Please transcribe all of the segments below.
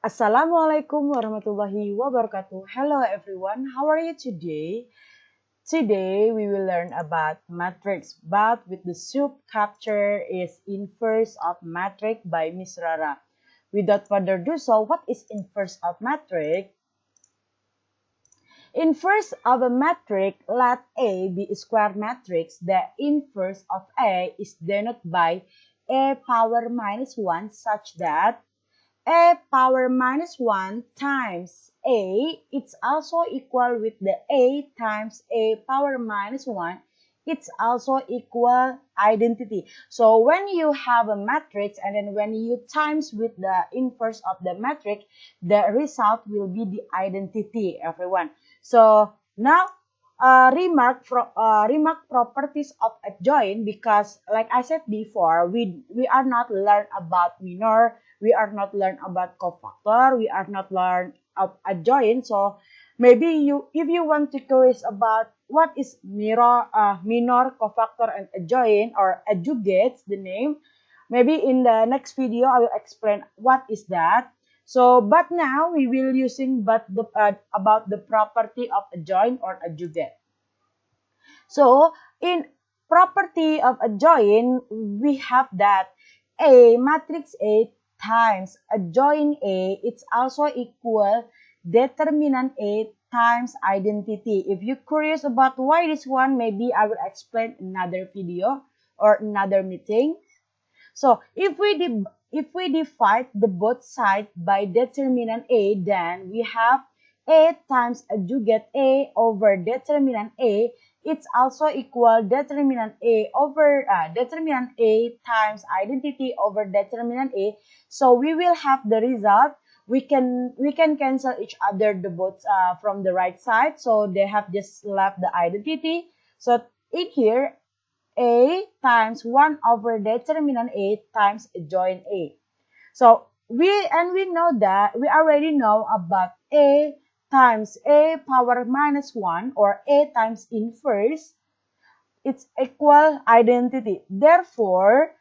Assalamualaikum warahmatullahi wabarakatuh. Hello everyone, how are you today? Today we will learn about matrix, but with the subchapter is inverse of matrix by Miss Rara. Without further ado, so what is inverse of matrix? Inverse of a matrix, let A be a square matrix. The inverse of A is denoted by A power minus 1 such that A power minus 1 times A, it's also equal with the A times A power minus 1, it's also equal identity. So when you have a matrix and then when you times with the inverse of the matrix, the result will be the identity, everyone. So now remark properties of adjoint, because like I said before, we are not learn about minor, we are not learn about cofactor, we are not learn of adjoint. So maybe if you want to curious about what is minor, cofactor, and adjoint or adjugates, the name, maybe in the next video I will explain what is that. So, but now we will using about the property of adjoint or adjugate. So, in property of adjoint, we have that A matrix A times adjoint A, it's also equal determinant A times identity. If you're curious about why this one, maybe I will explain another video or another meeting. So if we divide the both sides by determinant A, then we have A times adjugate A over determinant A. It's also equal determinant A over determinant A times identity over determinant A. So we will have the result. We can cancel each other the both from the right side. So they have just left the identity. So in here, A times 1 over determinant A times adjoint A. So we know that we already know about A times A power minus 1 or A times inverse. It's equal identity. Therefore,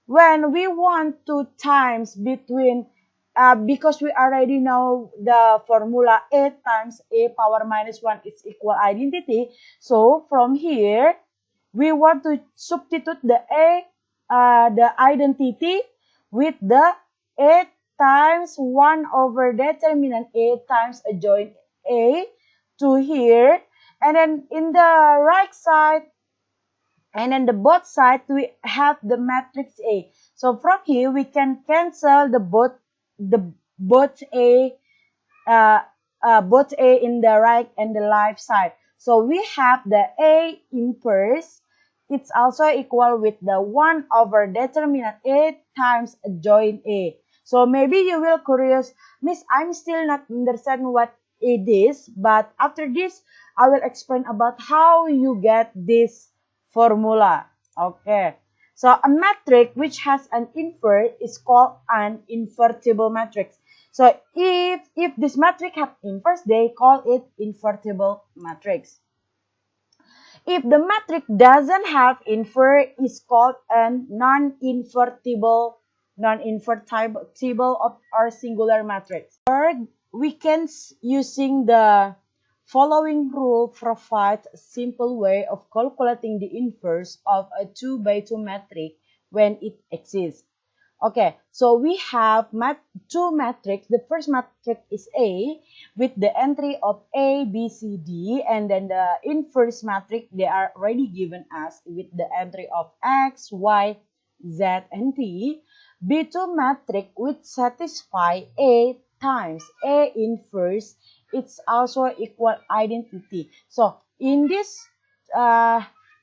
when we want to times between because we already know the formula A times A power minus 1 is equal identity. So from here, we want to substitute the the identity with the A times 1 over determinant A times adjoint A to here. And then in the right side, and then the both sides, we have the matrix A. So from here, we can cancel the both A in the right and the left side. So we have the A inverse. It's also equal with the 1 over determinant A times adjoint A. So maybe you will curious, Miss, I'm still not understand what it is, but after this, I will explain about how you get this formula. Okay. So a matrix which has an inverse is called an invertible matrix. So if this matrix have inverse, they call it invertible matrix. If the matrix doesn't have inverse, is called a non-invertible or singular matrix. Or we can using the following rule provide a simple way of calculating the inverse of a 2 by 2 matrix when it exists. Okay, so we have two matrices. The first matrix is A with the entry of A, B, C, D, and then the inverse matrix they are already given us with the entry of X, Y, Z, and T. B2 matrix which satisfy A times A inverse, it's also equal identity. So in this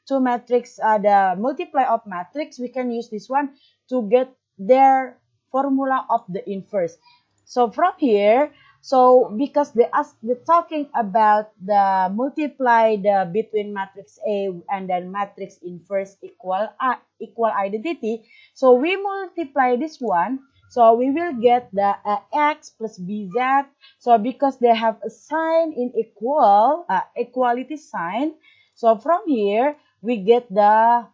two matrix, the multiply of matrix, we can use this one to get their formula of the inverse. So from here, so because they're talking about the multiply the between matrix A and then matrix inverse equal identity, so we multiply this one. So we will get the x plus bz. So because they have a sign in equality sign, so from here we get the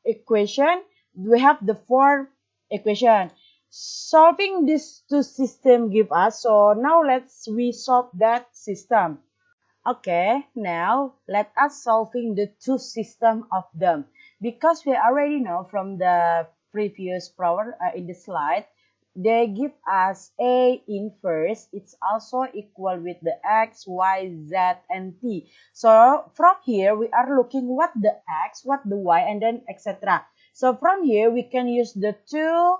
equation. We have the four equation. solving these two system give us. So now we solve that system. Okay, now let us solving the two system of them, because we already know from the previous problem in the slide, they give us a inverse. It's also equal with the x, y, z, and t. So from here we are looking what the x, what the y, and then etc. So from here we can use the two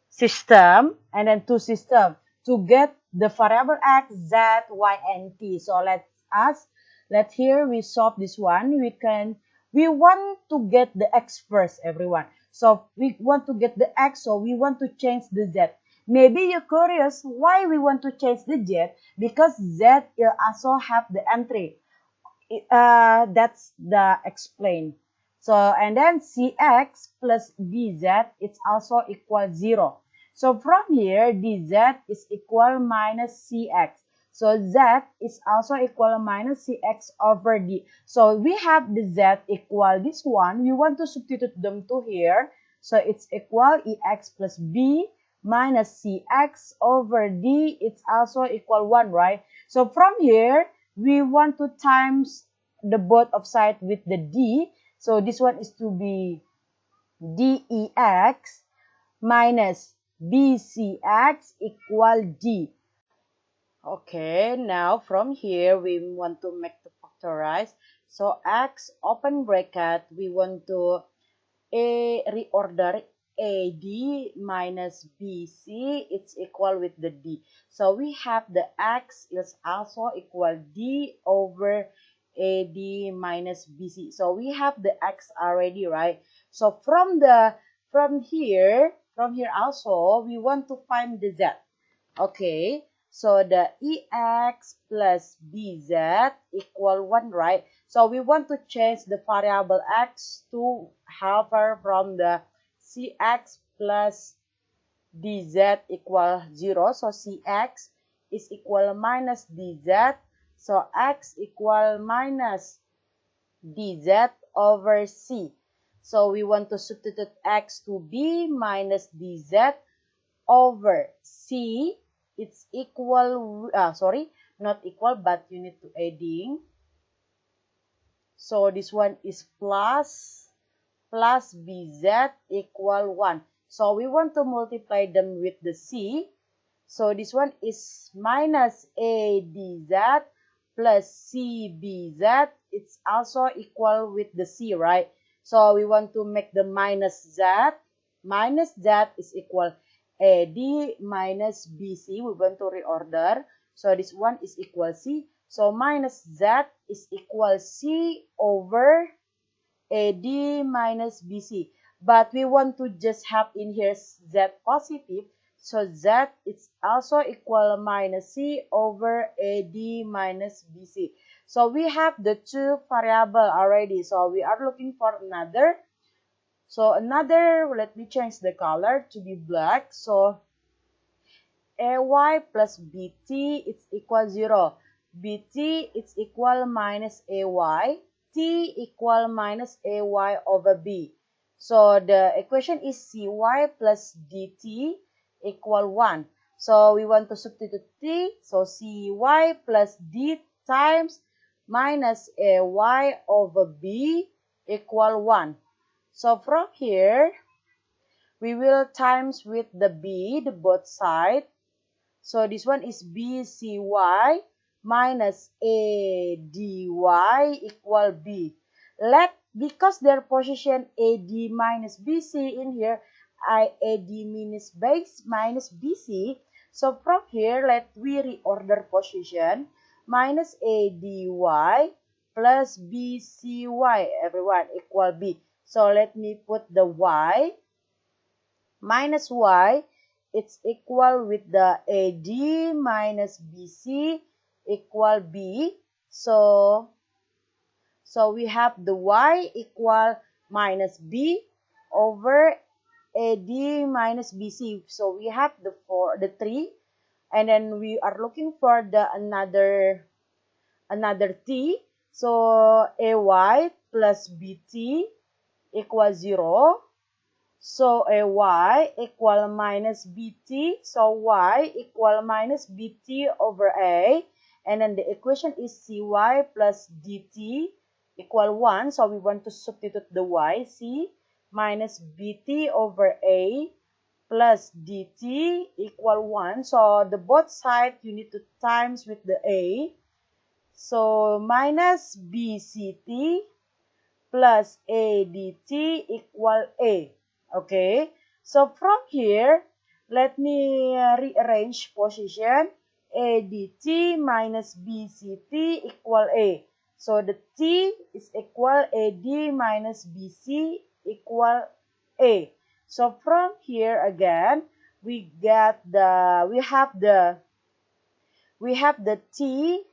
system and then two system to get the variable x, z, y, and t. So let here we solve this one. We want to get the x first, everyone. So we want to get the x, so we want to change the z. Maybe you're curious why we want to change the z, because z will also have the entry. That's the explain. So, and then cx plus dz, it's also equal 0. So from here, dz is equal minus cx. So z is also equal minus cx over d. So we have the z equal this one. We want to substitute them to here. So it's equal ex plus b minus cx over d. It's also equal 1, right? So from here, we want to times the both of side with the d. So this one is to be dex minus bcx equal d. Okay, now from here we want to make the factorize. So x open bracket, we want to reorder AD minus BC, it's equal with the D. So we have the X is also equal D over AD minus BC. So we have the X already, right? So from here also we want to find the Z. Okay, so the EX plus BZ equal 1, right? So we want to change the variable X to hover from the CX plus DZ equal 0. So CX is equal minus DZ. So X equal minus DZ over C. So we want to substitute X to B minus DZ over C. It's equal, not equal, but you need to adding. So this one is plus BZ equal 1. So we want to multiply them with the C. So this one is minus ADZ plus CBZ. It's also equal with the C, right? So we want to make the minus Z. Minus Z is equal AD minus BC. We want to reorder. So this one is equal C. So minus Z is equal C over AD minus BC. But we want to just have in here Z positive. So Z is also equal minus C over AD minus BC. So we have the two variable already. So we are looking for another. So another, let me change the color to be black. So AY plus BT is equal 0. BT is equal minus AY. T equal minus AY over B. So the equation is CY plus DT equal 1. So we want to substitute T. So CY plus D times minus AY over B equal 1. So from here, we will times with the B, the both side. So this one is BCY minus ADY equal B. Because their position AD minus BC in here, AD minus base minus BC. So from here, let we reorder position minus ADY plus BCY, everyone, equal B. So let me put the Y minus Y, it's equal with the AD minus BC equal B. So we have the Y equal minus B over AD minus BC. So we have the 3, and then we are looking for the another T. So AY plus BT equals 0. So a y equal minus bt. So y equal minus bt over a. And then the equation is cy plus dt equal 1. So we want to substitute the y. C minus bt over a plus dt equal 1. So the both sides you need to times with the a. So minus bct plus ADT equal A. Okay, so from here, let me rearrange position. ADT minus BCT equal A. So the T is equal AD minus BC equal A. So from here again, we have the T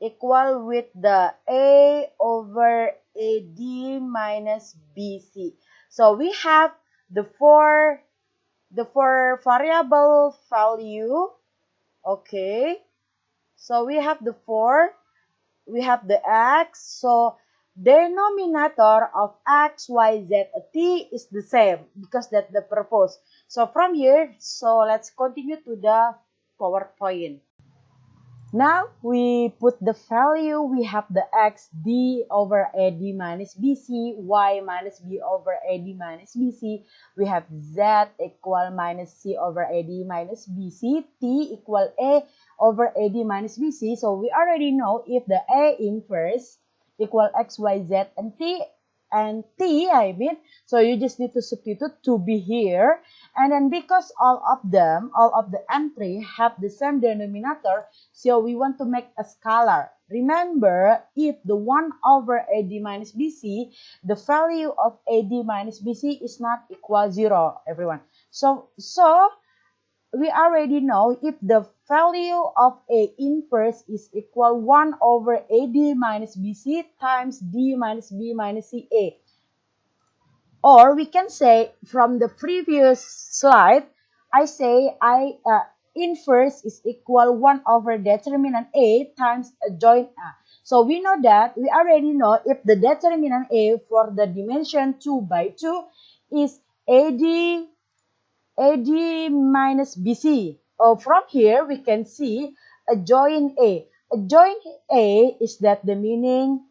equal with the A over AD minus BC. So we have the four variable value. Okay. So we have we have the x. So denominator of x, y, z, t is the same because that's the purpose. So from here, so let's continue to the PowerPoint. Now we put the value, we have the x d over ad minus bc, y minus b over ad minus bc, we have z equal minus c over ad minus bc, t equal a over ad minus bc. So we already know if the a inverse equal x, y, z, and t, I mean, so you just need to substitute to be here. And then because all of the entry have the same denominator, so we want to make a scalar. Remember, if the 1 over AD minus BC, the value of AD minus BC is not equal 0, everyone. So we already know if the value of A inverse is equal 1 over AD minus BC times D minus B minus CA. Or we can say from the previous slide, I say inverse is equal 1 over determinant A times adjoint A. So we know that, we already know if the determinant A for the dimension 2 by 2 is AD minus BC. From here, we can see adjoint A. Adjoint A is that the meaning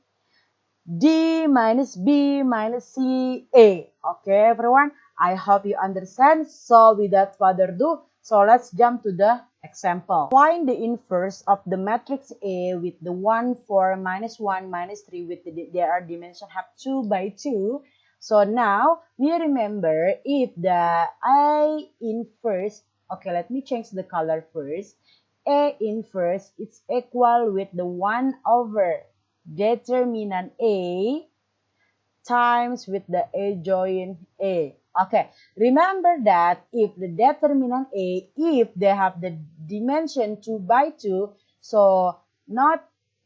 D minus B minus C A. Okay, everyone? I hope you understand. So without further ado, so let's jump to the example. Find the inverse of the matrix A with the 1, 4, minus 1, minus 3 with their dimension have 2 by 2. So now we remember if the A inverse, okay, let me change the color first. A inverse is equal with the 1 over determinant A times with the adjoint A. Okay, remember that if the determinant A, if they have the dimension 2 by 2, so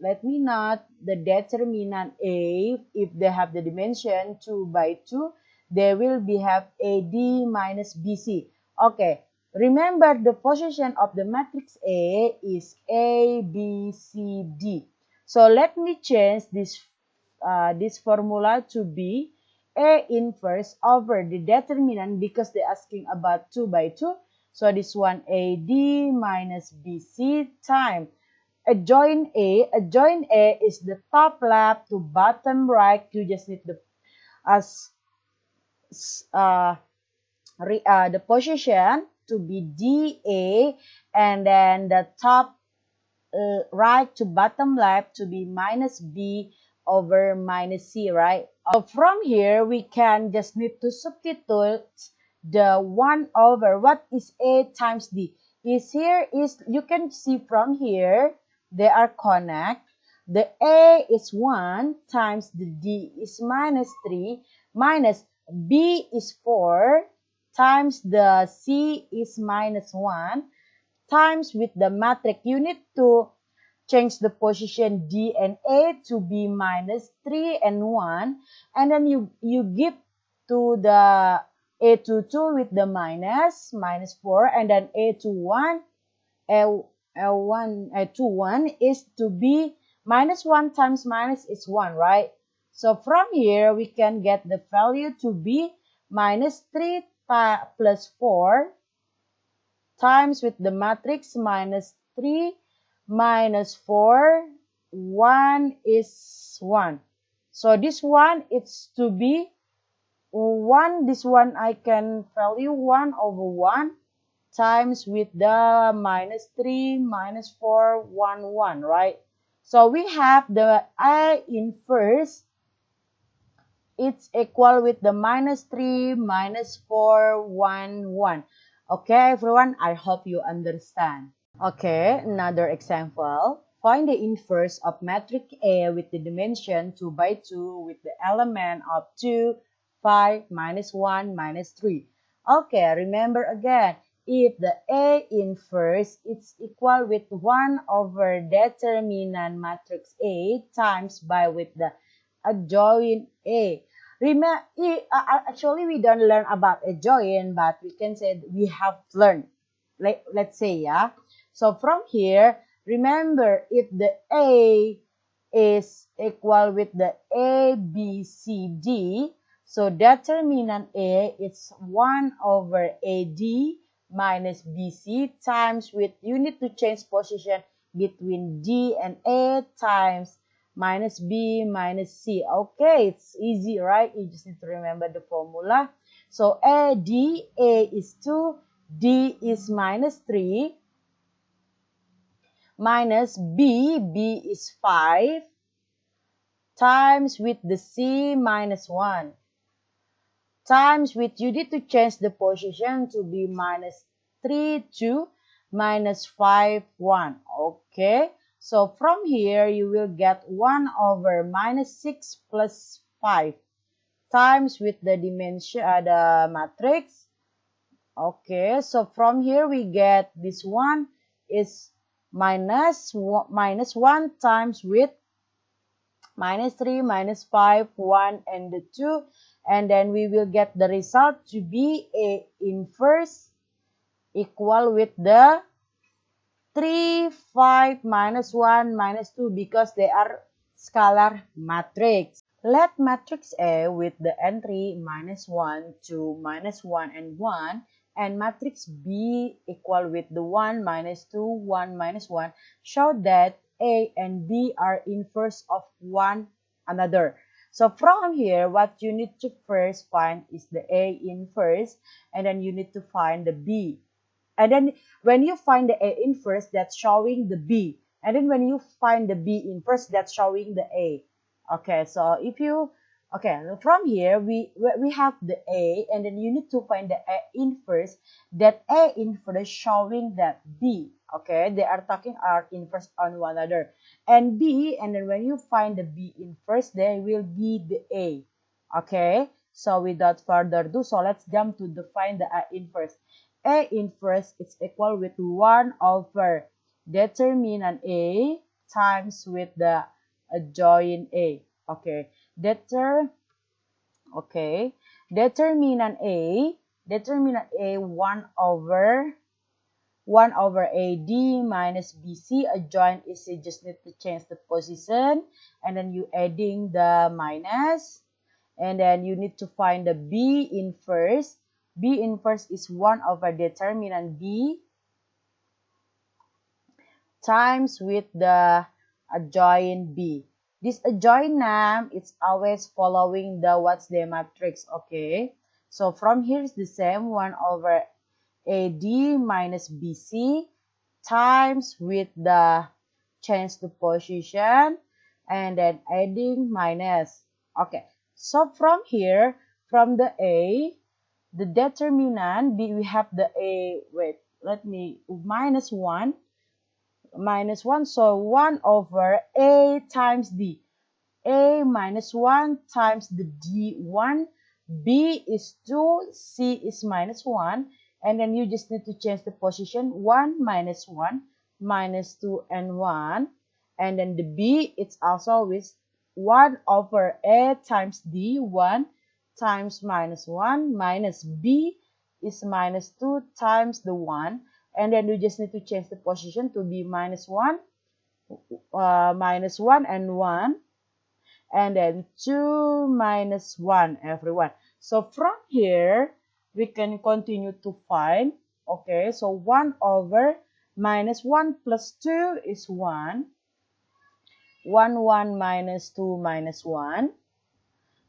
let me not the determinant A, if they have the dimension 2 by 2, they will have AD minus BC. Okay, remember the position of the matrix A is A, B, C, D. So let me change this formula to be A inverse over the determinant because they're asking about 2 by 2. So this one AD minus BC time adjoint A. Adjoint A is the top left to bottom right. You just need the the position to be DA, and then the top right to bottom left to be minus B over minus C, right? So from here, we can just need to substitute the 1 over what is A times D. You can see from here, they are connect. The A is 1 times the D is minus 3 minus B is 4 times the C is minus 1 times with the matrix. You need to change the position D and A to be minus 3 and 1. And then you give to the A to 2 with the minus 4. And then A to 1, A to 1 is to be minus 1 times minus is 1, right? So from here, we can get the value to be minus 3 plus 4 times with the matrix minus 3 minus 4, 1 is 1. So this one, it's to be 1. This one I can value 1 over 1 times with the minus 3 minus 4, 1, 1, right? So we have the A inverse, it's equal with the minus 3 minus 4, 1, 1. Okay, everyone, I hope you understand. Okay, another example. Find the inverse of matrix A with the dimension 2 by 2 with the element of 2, 5, minus 1, minus 3. Okay, remember again, if the A inverse is equal with 1 over determinant matrix A times by with the adjoint A. Remember, actually, we don't learn about adjoint, but we can say we have learned. Like, let's say, yeah. So from here, remember if the A is equal with the A, B, C, D, so determinant A is 1 over AD minus BC times with, you need to change position between D and A times minus B minus C. Okay, it's easy, right? You just need to remember the formula. So AD, A is 2, D is minus 3, minus B, B is 5, times with the C minus 1, times with, you need to change the position to be minus 3, 2, minus 5, 1. Okay, so from here, you will get 1 over minus 6 plus 5, times with the dimension, the matrix. Okay, so from here, we get this one is minus 1 times with minus 3, minus 5, 1, and the 2. And then we will get the result to be A inverse equal with the 3, 5, minus 1, minus 2 because they are scalar matrix. Let matrix A with the entry minus 1, 2, minus 1, and 1 and matrix B equal with the 1, minus 2, 1, minus 1 show that A and B are inverse of one another. So from here, what you need to first find is the A inverse, and then you need to find the B. And then when you find the A inverse, that's showing the B. And then when you find the B inverse, that's showing the A. Okay, so if you, okay, from here, we have the A, and then you need to find the A inverse, that A inverse showing that B. Okay, they are talking are inverse on one another. And B, and then when you find the B inverse, they will be the A. Okay, so without further ado, so let's jump to define the A inverse. A inverse is equal with 1 over determinant A times with the adjoint A. Okay, determinant A 1 over AD minus BC. Adjoint is you just need to change the position, and then you adding the minus, and then you need to find the B inverse. B inverse is 1 over determinant B times with the adjoint B. This adjoint name, it's always following the what's the matrix. Okay, so from here is the same 1 over AD minus BC times with the change the position and then adding minus. Okay, so from here, from the A, the determinant B, we have the A, wait, let me, minus 1, so 1 over A times D. A minus 1 times the D1, B is 2, C is minus 1, and then you just need to change the position 1, minus 1, minus 2, and 1, and then the B, it's also with 1 over A times D1 times minus 1 minus B is minus 2 times the 1, and then you just need to change the position to be minus 1 and 1, and then 2 minus 1, everyone. So from here, we can continue to find. Okay, so 1 over minus 1 plus 2 is 1. 1 minus 2 minus 1.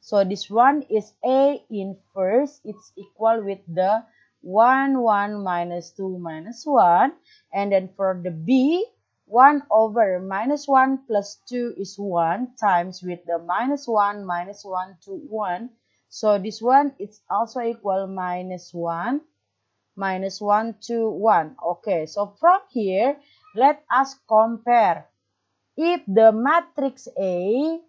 So this one is A inverse. It's equal with the 1 minus 2 minus 1. And then for the B, 1 over minus 1 plus 2 is 1 times with the minus 1 to 1. So this one is also equal minus 1 to 1. Okay, so from here, let us compare. If the matrix A,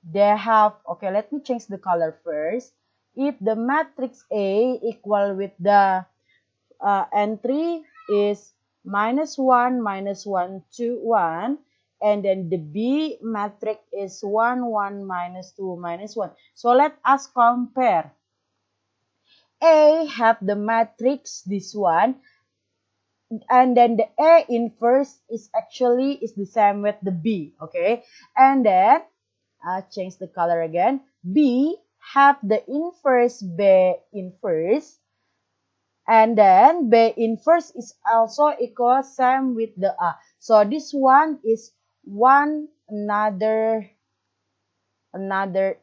they have, okay, let me change the color first. If the matrix A equal with the entry is minus 1, 2, 1, and then the B matrix is 1, 1, minus 2, minus 1. So let us compare. A have the matrix, this one, and then the A inverse is actually is the same with the B, okay? And then change the color again. B have the inverse B inverse, and then B inverse is also equal same with the A. So this one is another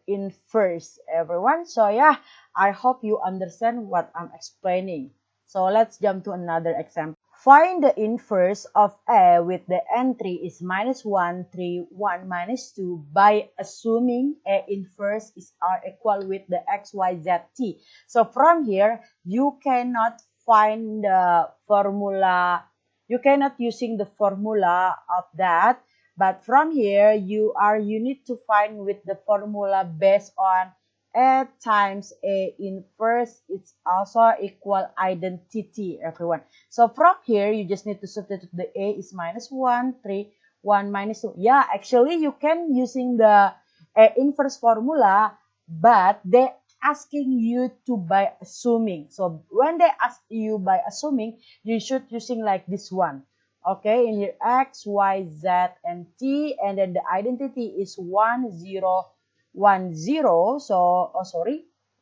inverse, everyone. So yeah, I hope you understand what I'm explaining. So let's jump to another example. Find the inverse of A with the entry is minus 1, 3, 1, minus 2 by assuming A inverse is R equal with the X, Y, Z, T. So from here, you cannot find the formula. You cannot using the formula of that. But from here, you need to find with the formula based on A times A inverse. It's also equal identity, everyone. So from here, you just need to substitute the A is minus 1, 3, 1 minus 2. Yeah, actually, you can using the A inverse formula, but they asking you to by assuming. So when they ask you by assuming, you should using like this one. Okay, in here X, Y, Z, and T, and then the identity is 1, 0, 1, 0. So,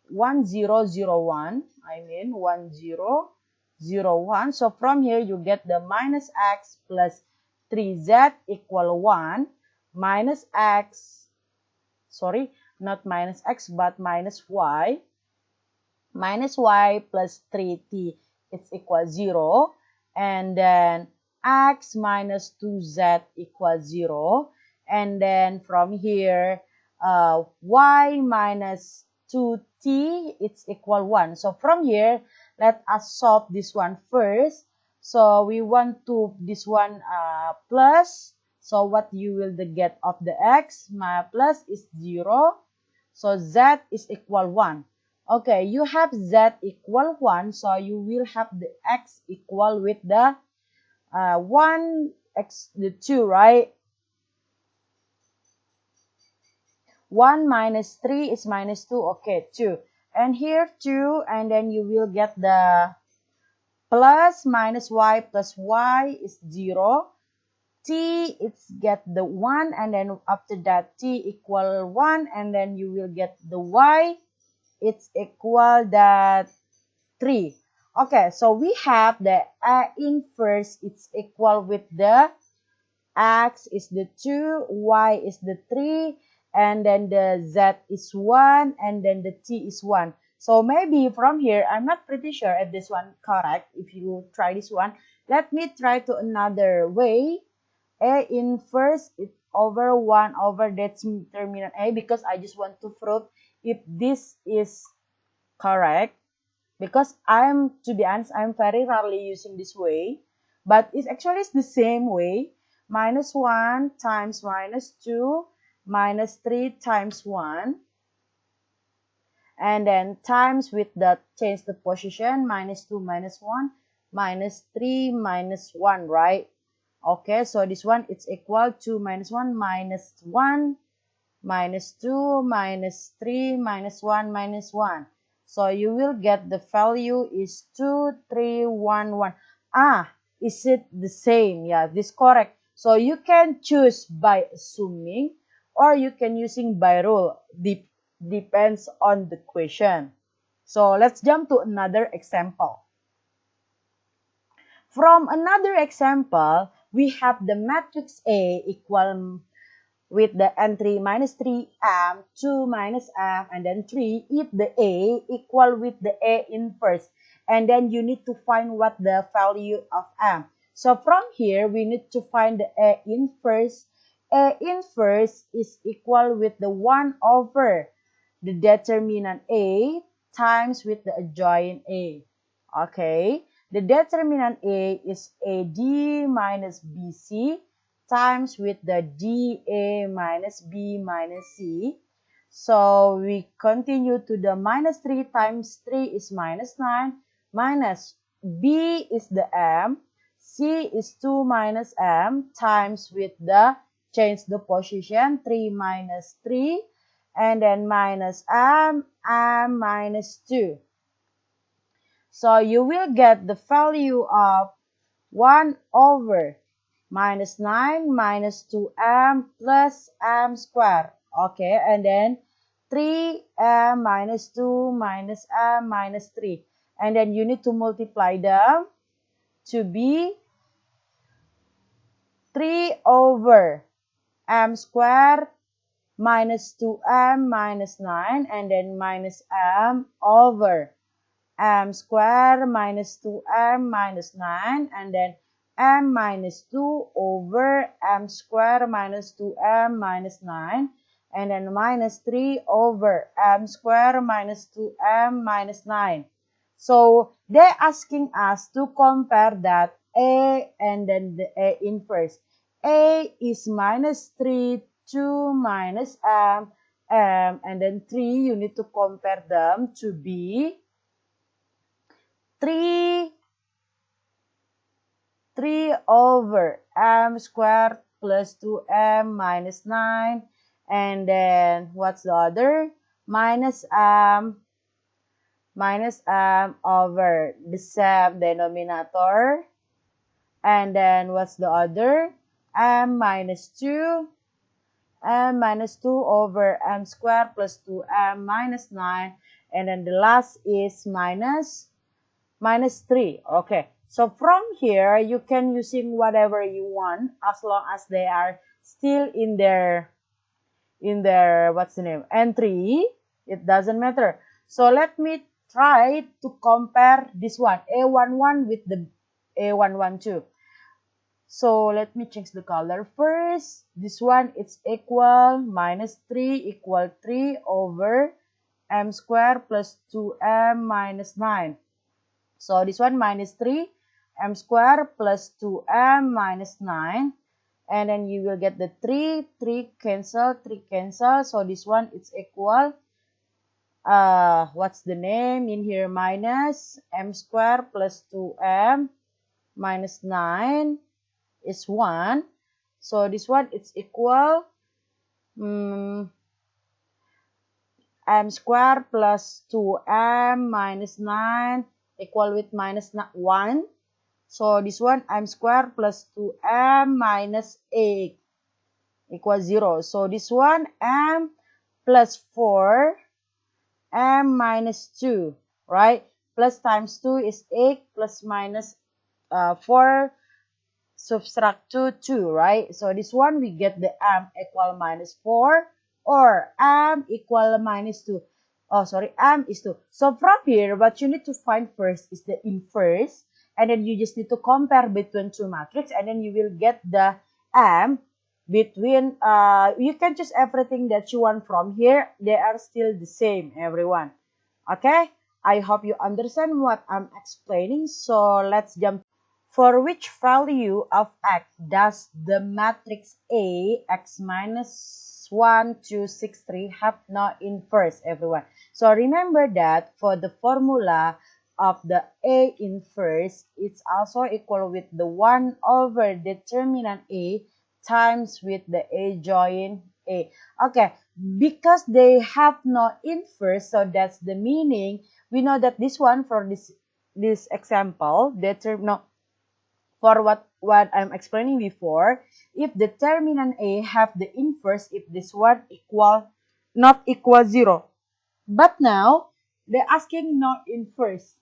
1, 0, 0, 1. I mean 1, 0, 0, 1. So from here you get the minus X plus 3Z equal 1 minus X, not minus X but minus Y plus 3T, it's equal 0, and then X minus 2Z equals 0, and then from here Y minus 2T, it's equal 1. So from here, let us solve this one first. So we want to this one plus, so what you will get of the X, my plus is 0, so Z is equal 1. Okay, you have Z equal 1, so you will have the X equal with the 1, X, the 2, right? 1 minus 3 is minus 2, okay, 2. And here 2, and then you will get the plus minus Y plus Y is 0. T, it's get the 1, and then after that T equal 1, and then you will get the Y, it's equal that 3. Okay, so we have the A inverse, it's equal with the X is the 2, Y is the 3, and then the Z is 1, and then the T is 1. So maybe from here, I'm not pretty sure if this one correct. If you try this one, let me try to another way. A inverse is over 1 over determinant A, because I just want to prove if this is correct. Because to be honest, I'm very rarely using this way, but it's actually the same way. Minus 1 times minus 2 minus 3 times 1, and then times with the change the position, minus 2 minus 1 minus 3 minus 1, right? Okay, so this one it's equal to minus 1 minus 1 minus 2 minus 3 minus 1 minus 1. So you will get the value is 2, 3, 1, 1. Is it the same? Yeah, this correct. So you can choose by assuming, or you can using by rule. Depends on the question. So let's jump to another example. From another example, we have the matrix A equal with the entry minus 3m, 2 minus m, and then 3, if the A equal with the A inverse. And then you need to find what the value of m. So from here, we need to find the A inverse. A inverse is equal with the 1 over the determinant A times with the adjoint A. Okay, the determinant A is AD minus BC times with the DA minus B minus C. So we continue to the minus 3 times 3 is minus 9, minus B is the M, C is 2 minus M times with the, change the position, 3 minus 3, and then minus M minus 2. So you will get the value of 1 over minus 9 minus 2m plus m squared. Okay, and then 3m minus 2 minus m minus 3. And then you need to multiply them to be 3 over m squared minus 2m minus 9, and then minus m over m squared minus 2m minus 9, and then m minus 2 over m squared minus 2m minus 9, and then minus 3 over m squared minus 2m minus 9. So they're asking us to compare that A and then the A inverse. A is minus 3, 2 minus m, and then 3, you need to compare them to be 3 over m squared plus 2m minus 9, and then what's the other? Minus m over the same denominator, and then what's the other? M minus 2 over m squared plus 2m minus 9, and then the last is minus 3. Okay, so from here you can using whatever you want as long as they are still in their what's the name, entry. It doesn't matter. So let me try to compare this one, A11 with the A112. So let me change the color first. This one, it's equal minus 3 equal 3 over m squared plus 2m minus 9. So this one minus 3 m squared plus 2m minus 9. And then you will get the 3 cancel, 3 cancel. So this one it's equal, what's the name in here? Minus m squared plus 2m minus 9 is 1. So this one it's equal m squared plus 2m minus 9 equal with minus 1. So this one m squared plus 2m minus 8 equals 0. So this one m plus 4 m minus 2, right? Plus times 2 is 8 plus minus 4 subtract 2, 2, right? So this one we get the m equal minus 4 or m equal minus 2. Oh, sorry, m is 2. So from here, what you need to find first is the inverse. And then you just need to compare between two matrices. And then you will get the m between, you can choose everything that you want from here. They are still the same, everyone. Okay? I hope you understand what I'm explaining. So let's jump. For which value of x does the matrix A, x minus 1, 2, 6, 3 have no inverse, everyone? So remember that for the formula of the A inverse, it's also equal with the 1 over determinant A times with the adjoint A. Okay, because they have no inverse, so that's the meaning. We know that this one for this example, for what I'm explaining before, if determinant A have the inverse, if this one not equal 0. But now, they're asking no inverse.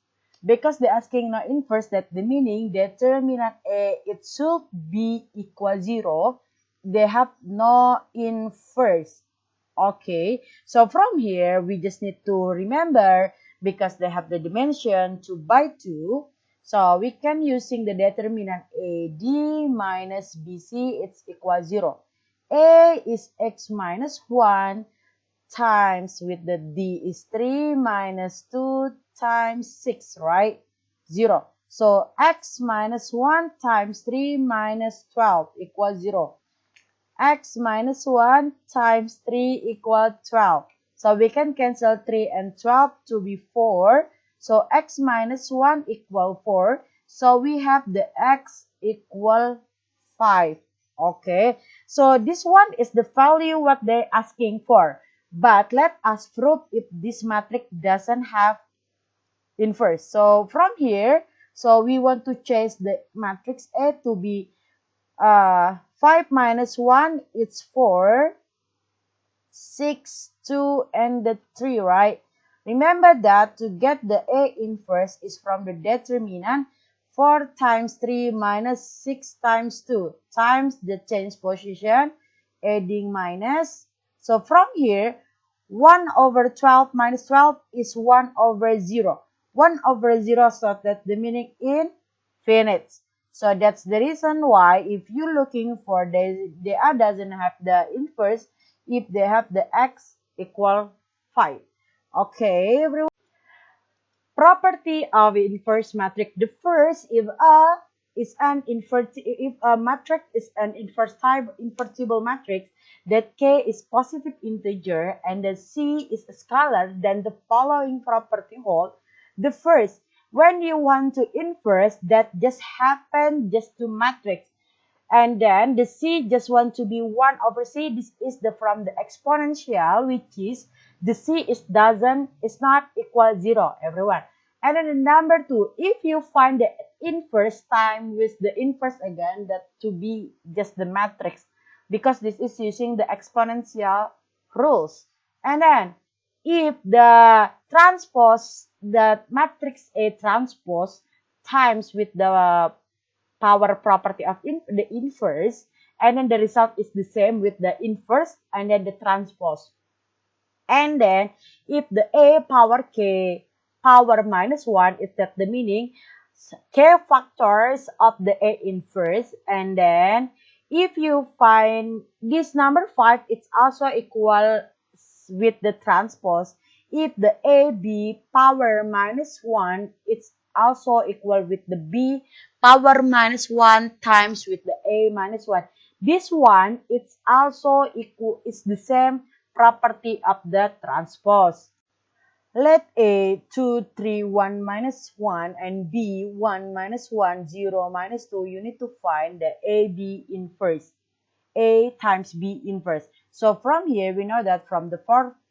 Because they're asking no inverse, that the meaning determinant A, it should be equal 0. They have no inverse. Okay, so from here, we just need to remember, because they have the dimension 2 by 2, so we can using the determinant AD minus BC, it's equal 0. A is x minus 1 times with the D is 3 minus 2 times 6, right? 0. So x minus 1 times 3 minus 12 equals 0. X minus 1 times 3 equal 12. So we can cancel 3 and 12 to be 4. So x minus 1 equal 4. So we have the x equal 5. Okay. So this one is the value what they're asking for. But let us prove if this matrix doesn't have inverse. So from here, so we want to change the matrix A to be 5 minus 1, it's 4, 6, 2, and the 3, right? Remember that to get the A inverse is from the determinant 4 times 3 minus 6 times 2 times the change position, adding minus. So from here, 1 over 12 minus 12 is 1 over 0. 1 over 0, so that the meaning infinite. So that's the reason why if you're looking for the A doesn't have the inverse if they have the x equal 5. Okay, everyone. Property of inverse matrix. The first, if a matrix is an inverse type invertible matrix, that K is positive integer and the C is a scalar, then the following property hold. The first, when you want to inverse, that just happen just to matrix. And then the C just want to be 1 over C. This is the from the exponential, which is the C is not equal 0, everyone. And then the number 2, if you find the inverse time with the inverse again, that to be just the matrix, because this is using the exponential rules. And then if the transpose, the matrix A transpose times with the power property of the inverse, and then the result is the same with the inverse and then the transpose. And then if the A power K power minus 1 is that the meaning K factors of the A inverse. And then if you find this number 5, it's also equal with the transpose. If the AB power minus 1, it's also equal with the B power minus 1 times with the A minus 1. This one, it's also equal, it's the same property of the transpose. Let A 2, 3, 1 minus 1 and B 1 minus 1, 0 minus 2, you need to find the AB inverse. A times B inverse. So from here, we know that from the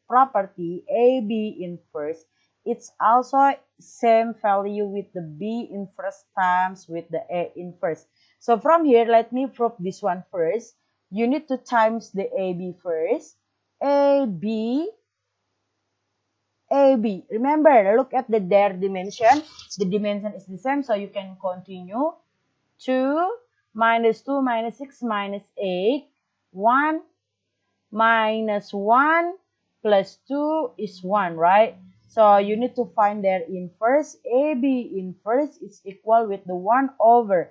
property AB inverse, it's also same value with the B inverse times with the A inverse. So from here, let me prove this one first. You need to times the AB first. AB. Remember, look at their dimension. The dimension is the same, so you can continue. 2 minus 2 minus 6 minus 8. 1 minus 1 plus 2 is 1, right? So you need to find their inverse. AB inverse is equal with the 1 over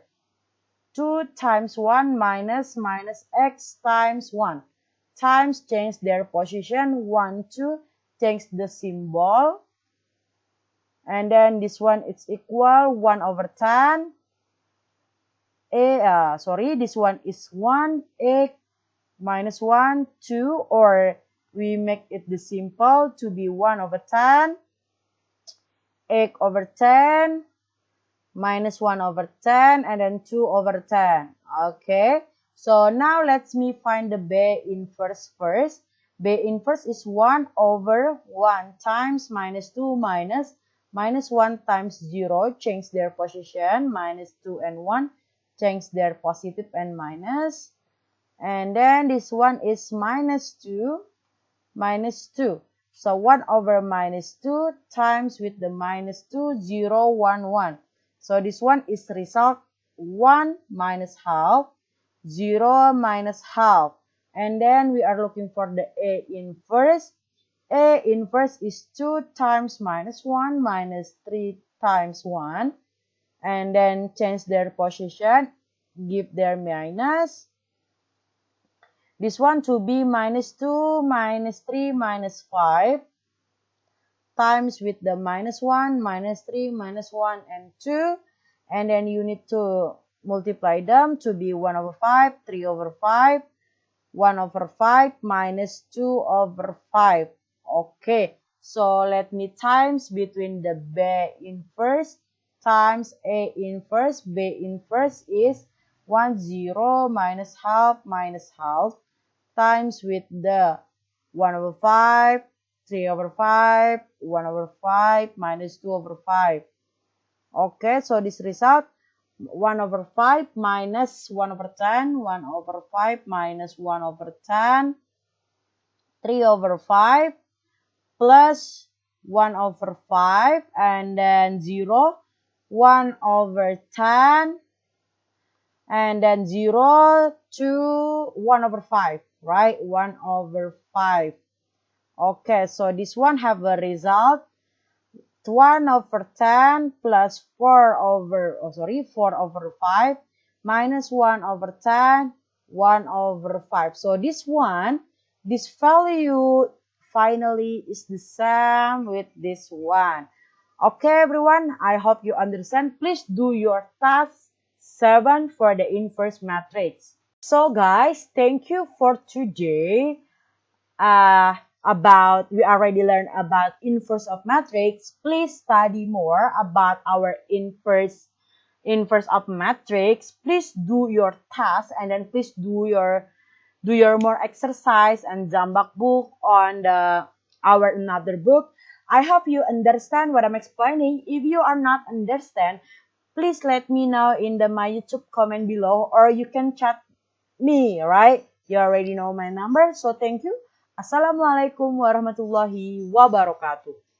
2 times 1 minus x times 1 times change their position 1, 2, change the symbol. And then this one it's equal 1 over 10. This one is 1 x minus 1, 2, or we make it the simple to be 1 over 10, x over 10, minus 1 over 10, and then 2 over 10. Okay, so now let's me find the B inverse first. B inverse is 1 over 1 times minus 2 minus 1 times 0, change their position, minus 2 and 1, change their positive and minus. And then this one is minus 2, minus 2. So 1 over minus 2 times with the minus 2, 0, 1, 1. So this one is result 1 minus half, 0 minus half. And then we are looking for the A inverse. A inverse is 2 times minus 1 minus 3 times 1. And then change their position, give their minus. This one to be minus 2, minus 3, minus 5 times with the minus 1, minus 3, minus 1, and 2. And then you need to multiply them to be 1 over 5, 3 over 5, 1 over 5 minus 2 over 5. Okay, so let me times between the B inverse times A inverse. B inverse is 1, 0 minus half times with the 1 over 5, 3 over 5, 1 over 5 minus 2 over 5. Okay, so this result 1 over 5 minus 1 over 10, 1 over 5 minus 1 over 10, 3 over 5 plus 1 over 5, and then 0, 1 over 10, and then 0 to 1 over 5, right? 1 over 5. Okay, so this one have a result 1 over 10 plus 4 over 5 minus 1 over 10, 1 over 5. So this one, this value finally is the same with this one. Okay, everyone, I hope you understand. Please do your task 7 for the inverse matrix. So guys, thank you for today. We already learned about inverse of matrix. Please study more about our inverse of matrix. Please do your task, and then please do your more exercise and jump back book on our another book. I hope you understand what I'm explaining. If you are not understand, please let me know in my YouTube comment below, or you can chat me, right? You already know my number, so thank you. Assalamualaikum warahmatullahi wabarakatuh.